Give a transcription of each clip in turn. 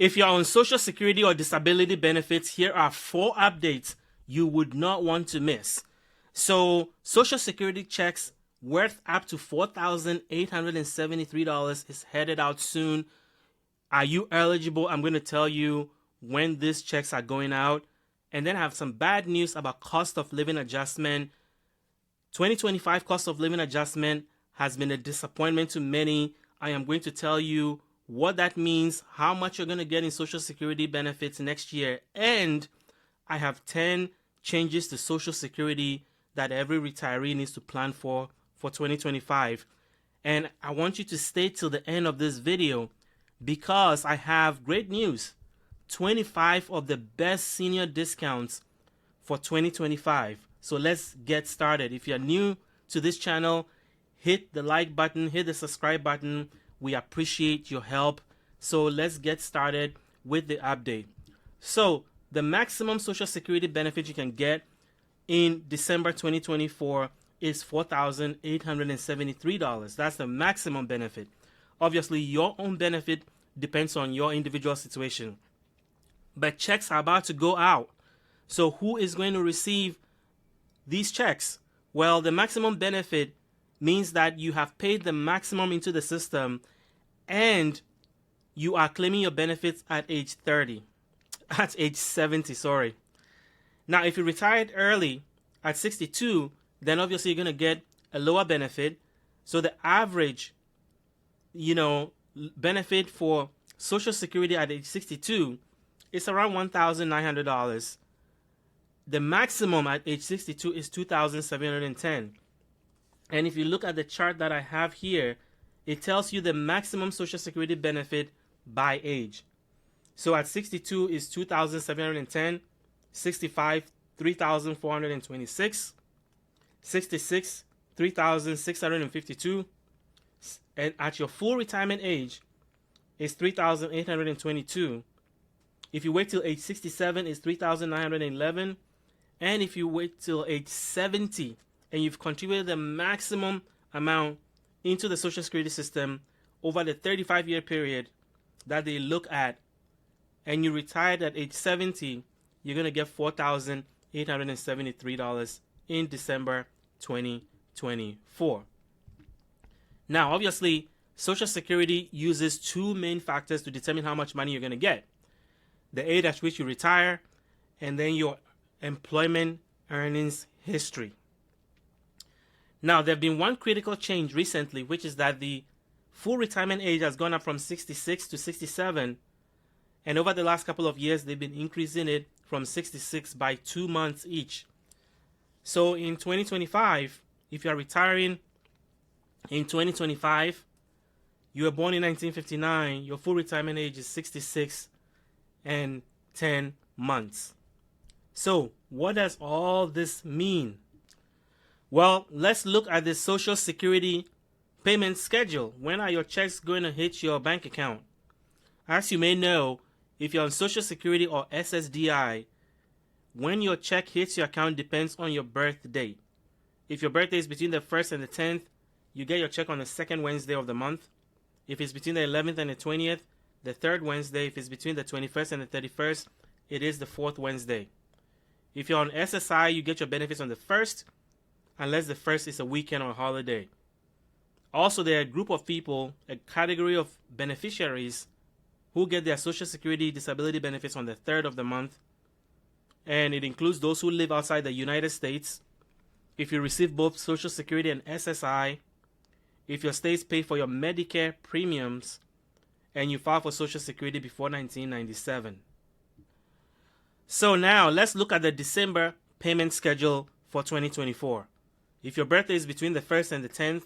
If you're on Social Security or disability benefits, here are 4 updates you would not want to miss. So, Social Security checks worth up to $4,873 is headed out soon. Are you eligible? I'm going to tell you when these checks are going out. And then I have some bad news about cost of living adjustment. 2025 cost of living adjustment has been a disappointment to many. I am going to tell you what that means, how much you're going to get in Social Security benefits next year, and I have 10 changes to Social Security that every retiree needs to plan for 2025. And I want you to stay till the end of this video because I have great news. 25 of the best senior discounts for 2025. So let's get started. If you're new to this channel, hit the like button, hit the subscribe button. We appreciate your help. So let's get started with the update. So the maximum Social Security benefit you can get in December 2024 is $4,873. That's the maximum benefit. Obviously, your own benefit depends on your individual situation. But checks are about to go out. So who is going to receive these checks? Well, the maximum benefit means that you have paid the maximum into the system and you are claiming your benefits at age 70, sorry. Now, if you retired early at 62, then obviously you're going to get a lower benefit. So the average, benefit for Social Security at age 62 is around $1,900. The maximum at age 62 is $2,710. And if you look at the chart that I have here, it tells you the maximum Social Security benefit by age. So at 62 is $2,710, 65, $3,426, 66, $3,652, and at your full retirement age is $3,822. If you wait till age 67, it's $3,911, and if you wait till age 70 and you've contributed the maximum amount into the Social Security system over the 35-year period that they look at, and you retired at age 70, you're going to get $4,873 in December 2024. Now, obviously, Social Security uses 2 main factors to determine how much money you're going to get: the age at which you retire, and then your employment earnings history. Now, there have been one critical change recently, which is that the full retirement age has gone up from 66 to 67. And over the last couple of years, they've been increasing it from 66 by 2 months each. So in 2025, if you are retiring in 2025, you were born in 1959, your full retirement age is 66 and 10 months. So what does all this mean? Well, let's look at the Social Security payment schedule. When are your checks going to hit your bank account? As you may know, if you're on Social Security or SSDI, when your check hits your account depends on your birth date. If your birthday is between the 1st and the 10th, you get your check on the 2nd Wednesday of the month. If it's between the 11th and the 20th, the 3rd Wednesday. If it's between the 21st and the 31st, it is the 4th Wednesday. If you're on SSI, you get your benefits on the 1st, unless the 1st is a weekend or holiday. Also, there are a group of people, a category of beneficiaries, who get their Social Security disability benefits on the 3rd of the month. And it includes those who live outside the United States. If you receive both Social Security and SSI, if your states pay for your Medicare premiums, and you file for Social Security before 1997. So now, let's look at the December payment schedule for 2024. If your birthday is between the 1st and the 10th,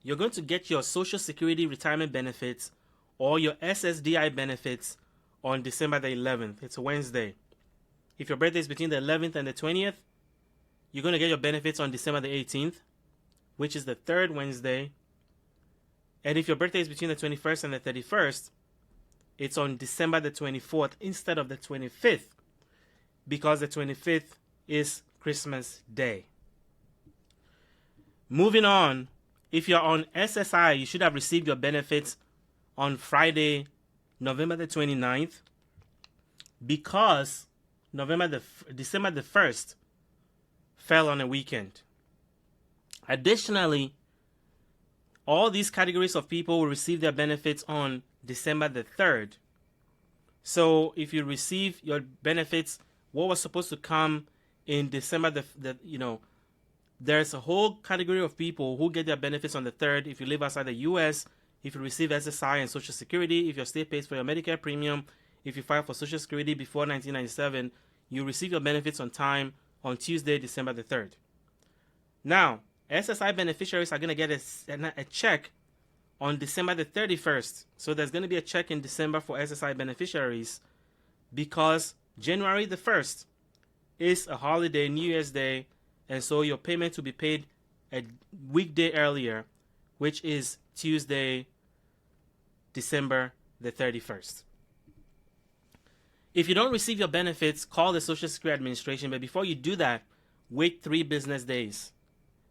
you're going to get your Social Security retirement benefits or your SSDI benefits on December the 11th. It's a Wednesday. If your birthday is between the 11th and the 20th, you're going to get your benefits on December the 18th, which is the 3rd Wednesday. And if your birthday is between the 21st and the 31st, it's on December the 24th instead of the 25th, because the 25th is Christmas Day. Moving on, if you're on SSI, you should have received your benefits on Friday, November the 29th because December the 1st fell on a weekend. Additionally, all these categories of people will receive their benefits on December the 3rd. So if you receive your benefits, what was supposed to come in December there's a whole category of people who get their benefits on the 3rd. If you live outside the US, if you receive SSI and Social Security, if your state pays for your Medicare premium, if you file for Social Security before 1997, you receive your benefits on time on Tuesday, December the 3rd. Now, SSI beneficiaries are going to get a check on December the 31st. So there's going to be a check in December for SSI beneficiaries because January the 1st is a holiday, New Year's Day, and so your payment will be paid a weekday earlier, which is Tuesday, December the 31st. If you don't receive your benefits, call the Social Security Administration, but before you do that, wait 3 business days.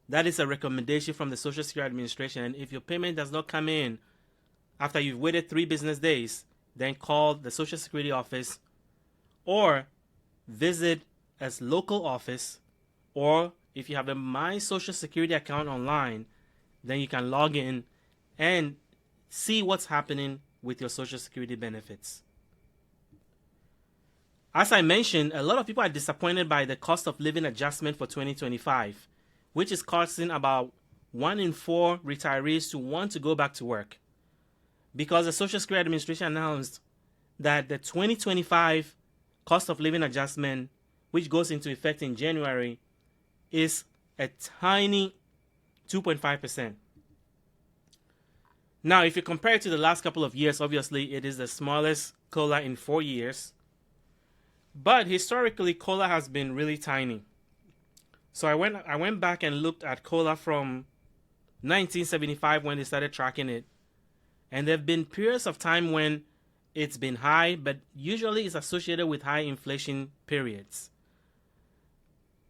That is a recommendation from the Social Security Administration, and if your payment does not come in after you've waited 3 business days, then call the Social Security office or visit a local office, or if you have a My Social Security account online, then you can log in and see what's happening with your Social Security benefits. As I mentioned, a lot of people are disappointed by the cost of living adjustment for 2025, which is causing about 1 in 4 retirees to want to go back to work, because the Social Security Administration announced that the 2025 cost of living adjustment, which goes into effect in January, is a tiny 2.5%. Now, if you compare it to the last couple of years, obviously it is the smallest COLA in 4 years. But historically, COLA has been really tiny. So I went back and looked at COLA from 1975 when they started tracking it. And there have been periods of time when it's been high, but usually it's associated with high inflation periods.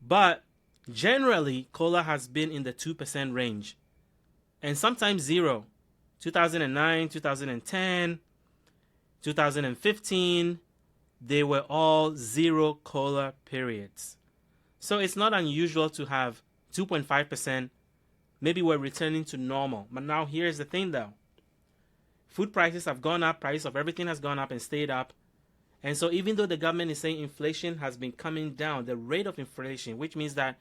But generally, COLA has been in the 2% range, and sometimes 0. 2009, 2010, 2015, they were all 0 COLA periods. So it's not unusual to have 2.5%. Maybe we're returning to normal. But now here's the thing though. Food prices have gone up, price of everything has gone up and stayed up. And so even though the government is saying inflation has been coming down, the rate of inflation, which means that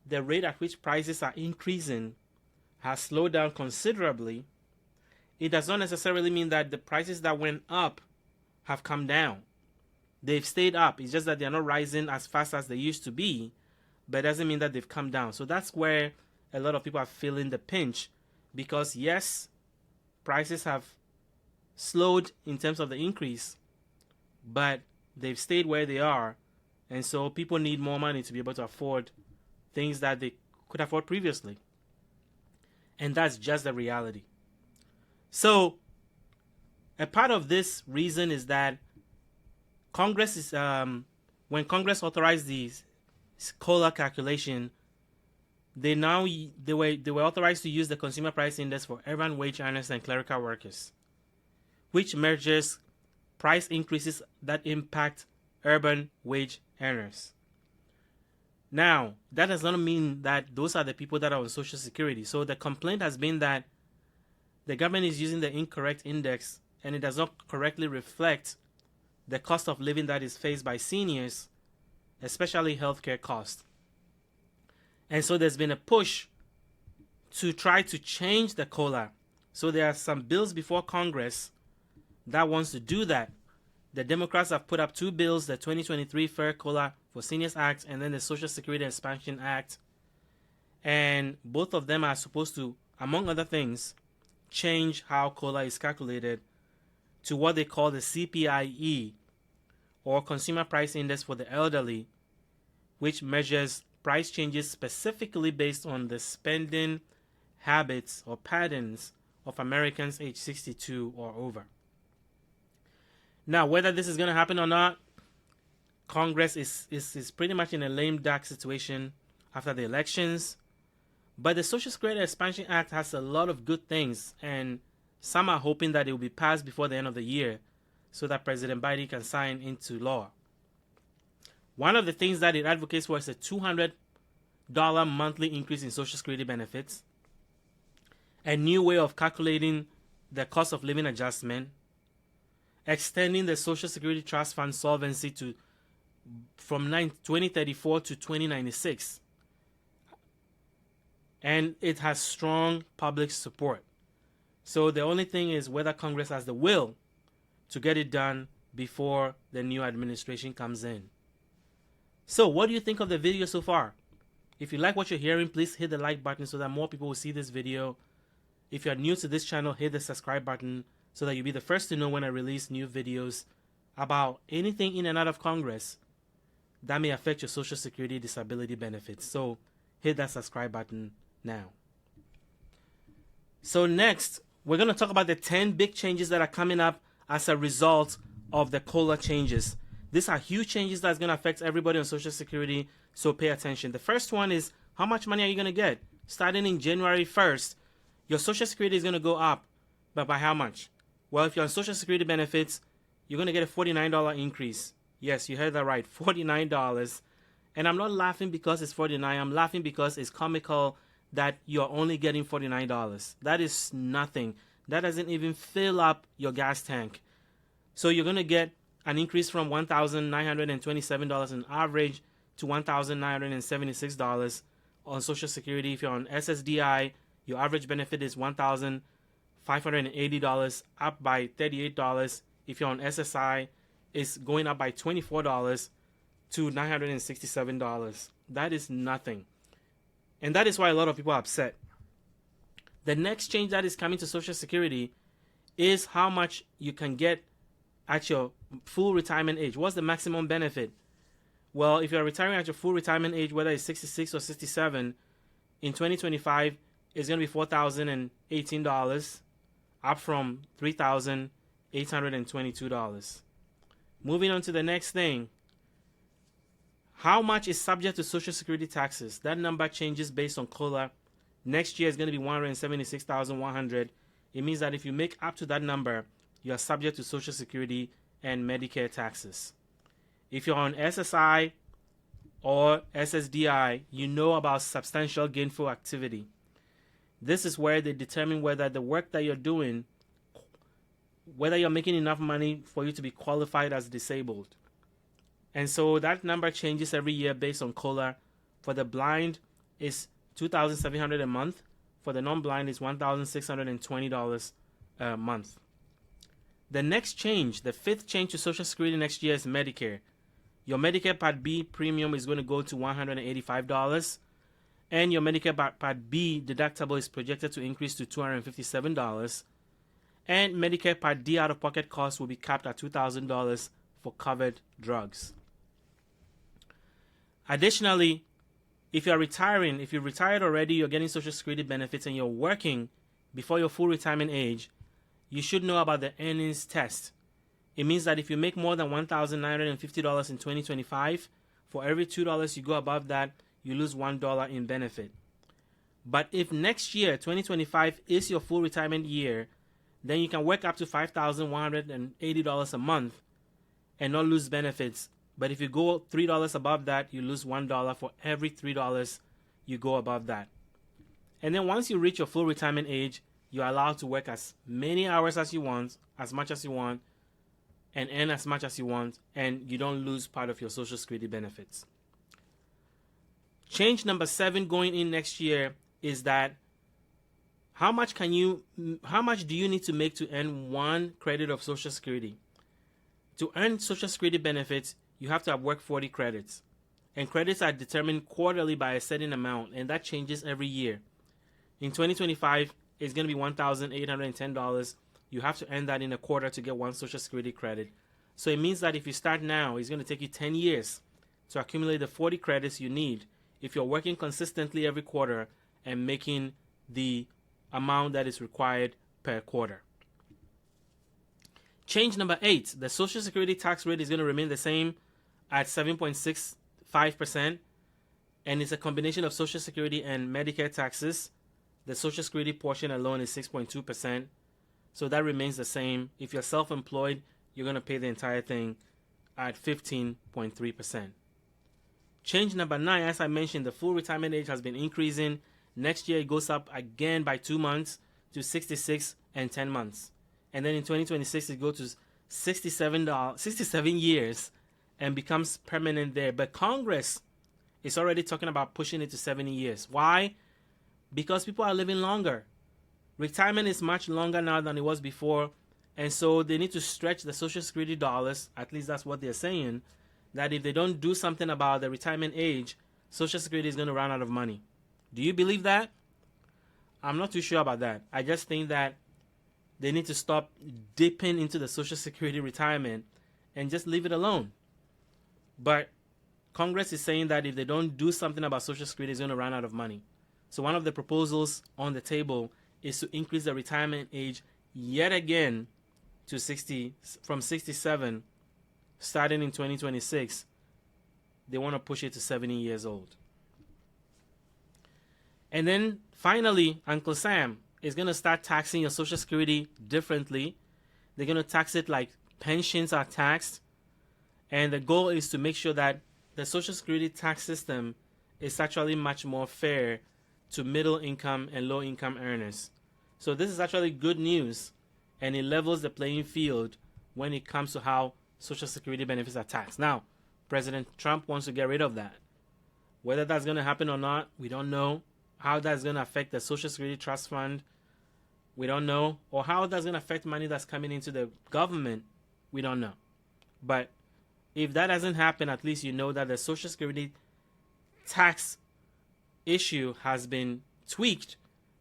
the rate at which prices are increasing, has slowed down considerably, it does not necessarily mean that the prices that went up have come down. They've stayed up. It's just that they're not rising as fast as they used to be, but it doesn't mean that they've come down. So that's where a lot of people are feeling the pinch, because yes, prices have slowed in terms of the increase, but they've stayed where they are, and so people need more money to be able to afford things that they could afford previously. And that's just the reality. So a part of this reason is that Congress is when Congress authorized the COLA calculation, they were authorized to use the Consumer Price Index for urban wage earners and clerical workers, which measures price increases that impact urban wage earners. Now, that does not mean that those are the people that are on Social Security. So the complaint has been that the government is using the incorrect index, and it does not correctly reflect the cost of living that is faced by seniors, especially healthcare costs. And so there's been a push to try to change the COLA. So there are some bills before Congress that wants to do that. The Democrats have put up 2 bills, the 2023 Fair COLA for Seniors Act and then the Social Security Expansion Act. And both of them are supposed to, among other things, change how COLA is calculated to what they call the CPIE, or Consumer Price Index for the Elderly, which measures price changes specifically based on the spending habits or patterns of Americans age 62 or over. Now, whether this is going to happen or not, Congress is pretty much in a lame duck situation after the elections. But the Social Security Expansion Act has a lot of good things, and some are hoping that it will be passed before the end of the year. so that President Biden can sign into law. One of the things that it advocates for is a $200 monthly increase in Social Security benefits, a new way of calculating the cost of living adjustment, extending the Social Security Trust Fund solvency from 2034 to 2096. And it has strong public support. So the only thing is whether Congress has the will to get it done before the new administration comes in. So what do you think of the video so far? If you like what you're hearing, please hit the like button so that more people will see this video. If you're new to this channel, hit the subscribe button so that you'll be the first to know when I release new videos about anything in and out of Congress that may affect your Social Security disability benefits. So hit that subscribe button now. So next, we're going to talk about the 10 big changes that are coming up as a result of the COLA changes. These are huge changes that's going to affect everybody on Social Security, so pay attention. The first one is, how much money are you going to get? Starting in January 1st, your Social Security is going to go up, but by how much? Well, if you're on Social Security benefits, you're going to get a $49 increase. Yes, you heard that right, $49. And I'm not laughing because it's $49. I'm laughing because it's comical that you're only getting $49. That is nothing. That doesn't even fill up your gas tank. So you're going to get an increase from $1,927 on average to $1,976 on Social Security. If you're on SSDI, your average benefit is $1,580, up by $38. If you're on SSI, it's going up by $24 to $967. That is nothing. And that is why a lot of people are upset. The next change that is coming to Social Security is how much you can get at your full retirement age. What's the maximum benefit? Well, if you're retiring at your full retirement age, whether it's 66 or 67, in 2025, it's going to be $4,018, up from $3,822. Moving on to the next thing. How much is subject to Social Security taxes? That number changes based on COLA. Next year is going to be $176,100. It means that if you make up to that number, you are subject to Social Security and Medicare taxes. If you're on SSI or SSDI, you know about substantial gainful activity. This is where they determine whether the work that you're doing, whether you're making enough money for you to be qualified as disabled. And so that number changes every year based on COLA. For the blind, it's $2,700 a month. For the non-blind, it's $1,620 a month. The next change, the fifth change to Social Security next year is Medicare. Your Medicare Part B premium is going to go to $185. And your Medicare Part B deductible is projected to increase to $257. And Medicare Part D out-of-pocket costs will be capped at $2,000 for covered drugs. Additionally, if you're retiring, if you're retired already, you're getting Social Security benefits and you're working before your full retirement age, you should know about the earnings test. It means that if you make more than $1,950 in 2025, for every $2 you go above that, you lose $1 in benefit. But if next year, 2025, is your full retirement year, then you can work up to $5,180 a month and not lose benefits. But if you go $3 above that, you lose $1 for every $3 you go above that. And then once you reach your full retirement age, you're allowed to work as many hours as you want, as much as you want, and earn as much as you want, and you don't lose part of your Social Security benefits. Change number 7 going in next year is that how much do you need to make to earn 1 credit of Social Security? To earn Social Security benefits, you have to have worked 40 credits. And credits are determined quarterly by a certain amount, and that changes every year. In 2025, it's going to be $1,810. You have to earn that in a quarter to get 1 Social Security credit. So it means that if you start now, it's going to take you 10 years to accumulate the 40 credits you need if you're working consistently every quarter and making the amount that is required per quarter. Change number 8, the Social Security tax rate is going to remain the same at 7.65%, and it's a combination of Social Security and Medicare taxes. The Social Security portion alone is 6.2%, so that remains the same. If you're self-employed, you're going to pay the entire thing at 15.3%. Change number 9, as I mentioned, the full retirement age has been increasing. Next year, it goes up again by 2 months to 66 and 10 months. And then in 2026, it goes to 67 years and becomes permanent there. But Congress is already talking about pushing it to 70 years. Why? Because people are living longer. Retirement is much longer now than it was before. And so they need to stretch the Social Security dollars, at least that's what they're saying, that if they don't do something about the retirement age, Social Security is going to run out of money. Do you believe that? I'm not too sure about that. I just think that they need to stop dipping into the Social Security retirement and just leave it alone. But Congress is saying that if they don't do something about Social Security, it's going to run out of money. So one of the proposals on the table is to increase the retirement age yet again to 60 from 67, starting in 2026. They want to push it to 70 years old. And then finally, Uncle Sam is going to start taxing your Social Security differently. They're going to tax it like pensions are taxed. And the goal is to make sure that the Social Security tax system is actually much more fair to middle income and low income earners. So this is actually good news, and it levels the playing field when it comes to how Social Security benefits are taxed. Now, President Trump wants to get rid of that. Whether that's going to happen or not, we don't know. How that's going to affect the Social Security Trust Fund, we don't know. Or how that's going to affect money that's coming into the government, we don't know. But if that doesn't happen, at least you know that the Social Security tax issue has been tweaked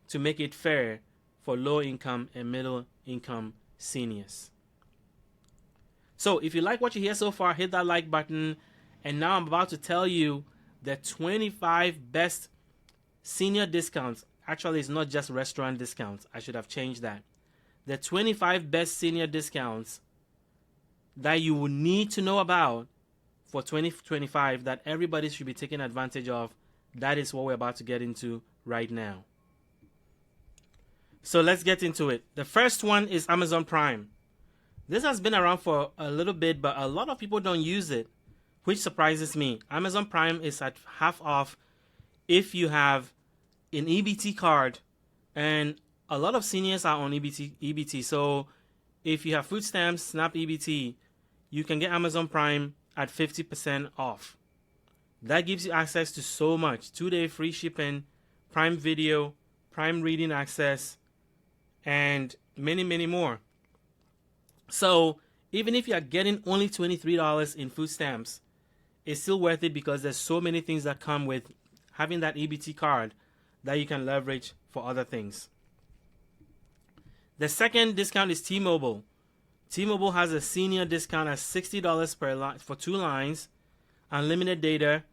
to make it fair for low-income and middle-income seniors. So if you like what you hear so far, hit that like button. And now I'm about to tell you the 25 best senior discounts. Actually, it's not just restaurant discounts. I should have changed that. The 25 best senior discounts that you will need to know about for 2025 that everybody should be taking advantage of. That is what we're about to get into right now. So let's get into it. The first one is Amazon Prime. This has been around for a little bit, but a lot of people don't use it, which surprises me. Amazon Prime is at half off if you have an EBT card, and a lot of seniors are on EBT. So if you have food stamps, SNAP EBT, you can get Amazon Prime at 50% off. That gives you access to so much. 2-day free shipping, Prime Video, Prime Reading access, and many, many more. So even if you are getting only $23 in food stamps, it's still worth it because there's so many things that come with having that EBT card that you can leverage for other things. The second discount is T-Mobile. T-Mobile has a senior discount at $60 per line for 2 lines, unlimited data,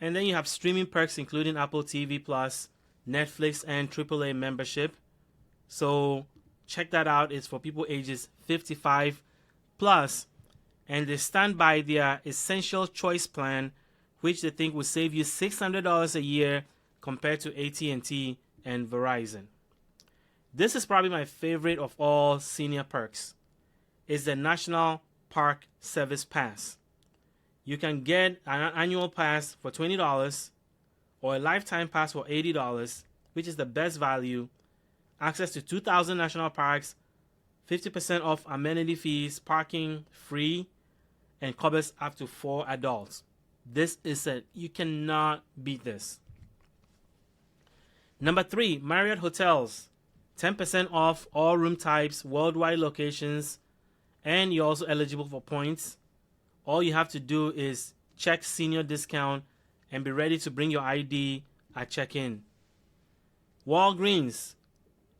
and then you have streaming perks including Apple TV Plus, Netflix, and AAA membership. So check that out. It's for people ages 55 plus, and they stand by their Essential Choice plan, which they think will save you $600 a year compared to AT&T and Verizon. This is probably my favorite of all senior perks. It's the National Park Service Pass. You can get an annual pass for $20 or a lifetime pass for $80, which is the best value. Access to 2,000 national parks, 50% off amenity fees, parking free, and covers up to 4 adults. This is it. You cannot beat this. Number 3, Marriott Hotels. 10% off all room types, worldwide locations, and you're also eligible for points. All you have to do is check senior discount and be ready to bring your ID at check-in. Walgreens.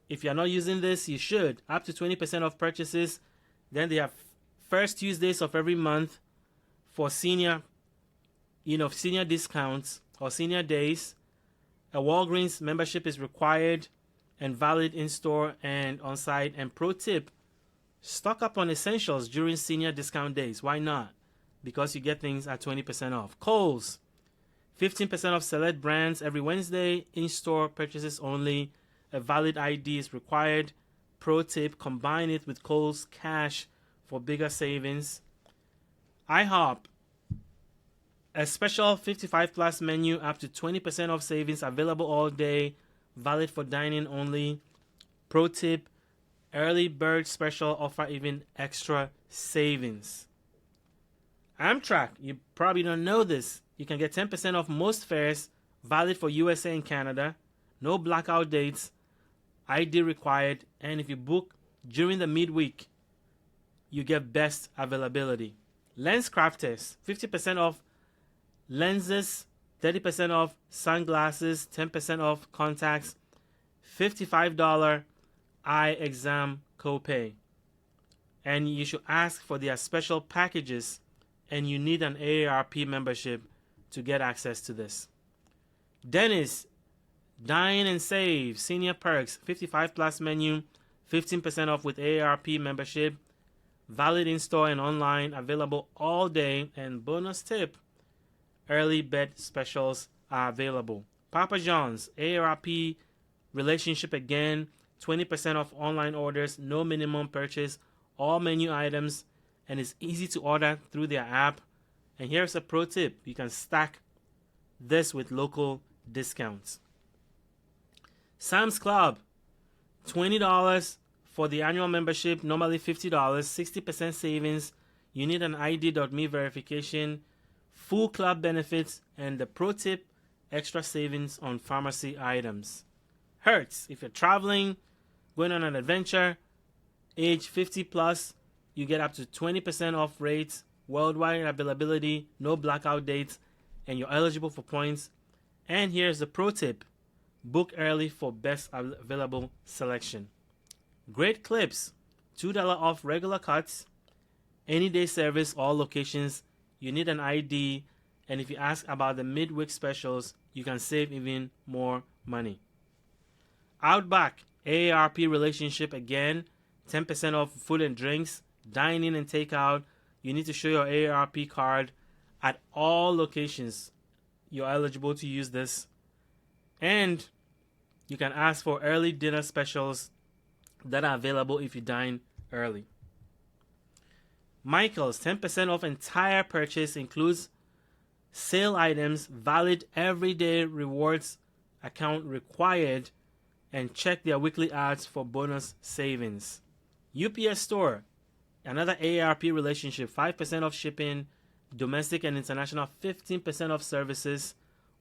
If you're not using this, you should. Up to 20% off purchases. Then they have first Tuesdays of every month for senior discounts or senior days. A Walgreens membership is required and valid in-store and on-site. And pro tip, stock up on essentials during senior discount days. Why not? Because you get things at 20% off. Kohl's, 15% off select brands every Wednesday. In-store purchases only. A valid ID is required. Pro tip, combine it with Kohl's Cash for bigger savings. IHOP, a special 55 plus menu up to 20% off savings available all day, valid for dining only. Pro tip, early bird special offer even extra savings. Amtrak, you probably don't know this. You can get 10% off most fares, valid for USA and Canada. No blackout dates, ID required, and if you book during the midweek, you get best availability. LensCrafters, 50% off lenses, 30% off sunglasses, 10% off contacts, $55 eye exam copay. And you should ask for their special packages, and you need an AARP membership to get access to this. Dennis, Dine and Save, Senior Perks, 55 plus menu, 15% off with AARP membership, valid in-store and online, available all day, and bonus tip, early bed specials are available. Papa John's, AARP relationship again, 20% off online orders, no minimum purchase, all menu items, and it's easy to order through their app. And here's a pro tip. You can stack this with local discounts. Sam's Club, $20 for the annual membership, normally $50, 60% savings. You need an ID.me verification, full club benefits, and the pro tip, extra savings on pharmacy items. Hertz, if you're traveling, going on an adventure, age 50 plus, you get up to 20% off rates, worldwide availability, no blackout dates, and you're eligible for points. And here's the pro tip. Book early for best available selection. Great Clips, $2 off regular cuts, any day service, all locations. You need an ID, and if you ask about the midweek specials, you can save even more money. Outback, AARP relationship again, 10% off food and drinks, dine-in and takeout. You need to show your AARP card at all locations. You're eligible to use this. And you can ask for early dinner specials that are available if you dine early. Michael's, 10% off entire purchase, includes sale items, valid everyday rewards account required, and check their weekly ads for bonus savings. UPS Store, another AARP relationship, 5% off shipping, domestic and international, 15% off services,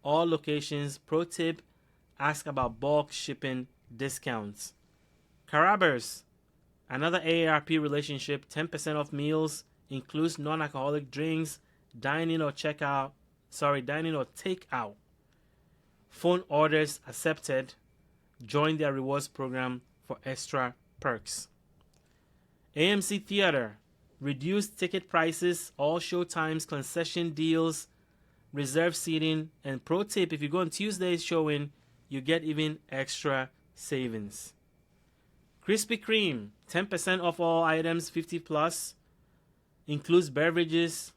all locations. Pro tip, ask about bulk shipping discounts. Carrabba's, another AARP relationship, 10% off meals, includes non-alcoholic drinks, dining or takeout. Phone orders accepted. Join their rewards program for extra perks. AMC Theater, reduced ticket prices, all show times, concession deals, reserve seating, and pro tip, if you go on Tuesday's showing, you get even extra savings. Krispy Kreme, 10% off all items 50 plus, includes beverages,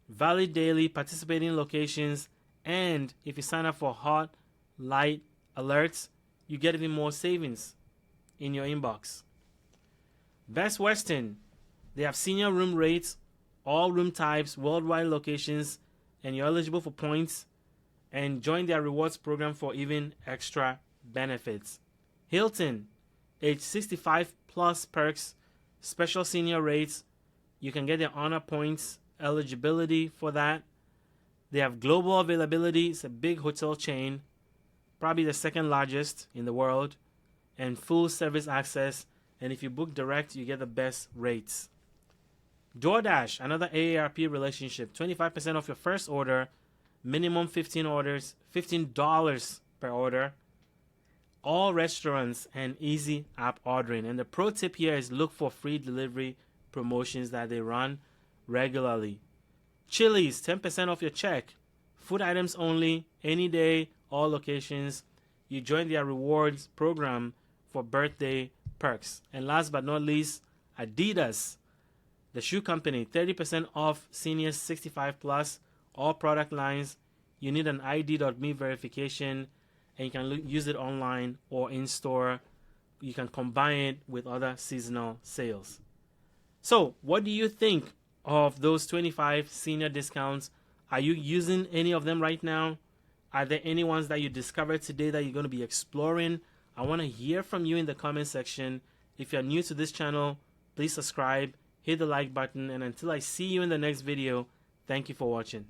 valid daily, participating locations, and if you sign up for hot light alerts, you get even more savings in your inbox. Best Western, they have senior room rates, all room types, worldwide locations, and you're eligible for points, and join their rewards program for even extra benefits. Hilton, age 65 plus perks, special senior rates. You can get their honor points eligibility for that. They have global availability. It's a big hotel chain, probably the second largest in the world, and full service access. And if you book direct, you get the best rates. DoorDash, another AARP relationship, 25% off your first order, minimum 15 orders, $15 per order. All restaurants and easy app ordering. And the pro tip here is look for free delivery promotions that they run regularly. Chili's, 10% off your check. Food items only, any day, all locations. You join their rewards program for birthday perks. And last but not least, Adidas, the shoe company, 30% off seniors 65 plus, all product lines. You need an ID.me verification, and you can use it online or in store. You can combine it with other seasonal sales. So what do you think of those 25 senior discounts? Are you using any of them right now? Are there any ones that you discovered today that you're going to be exploring? I want to hear from you in the comment section. If you're new to this channel, please subscribe, hit the like button, and until I see you in the next video, thank you for watching.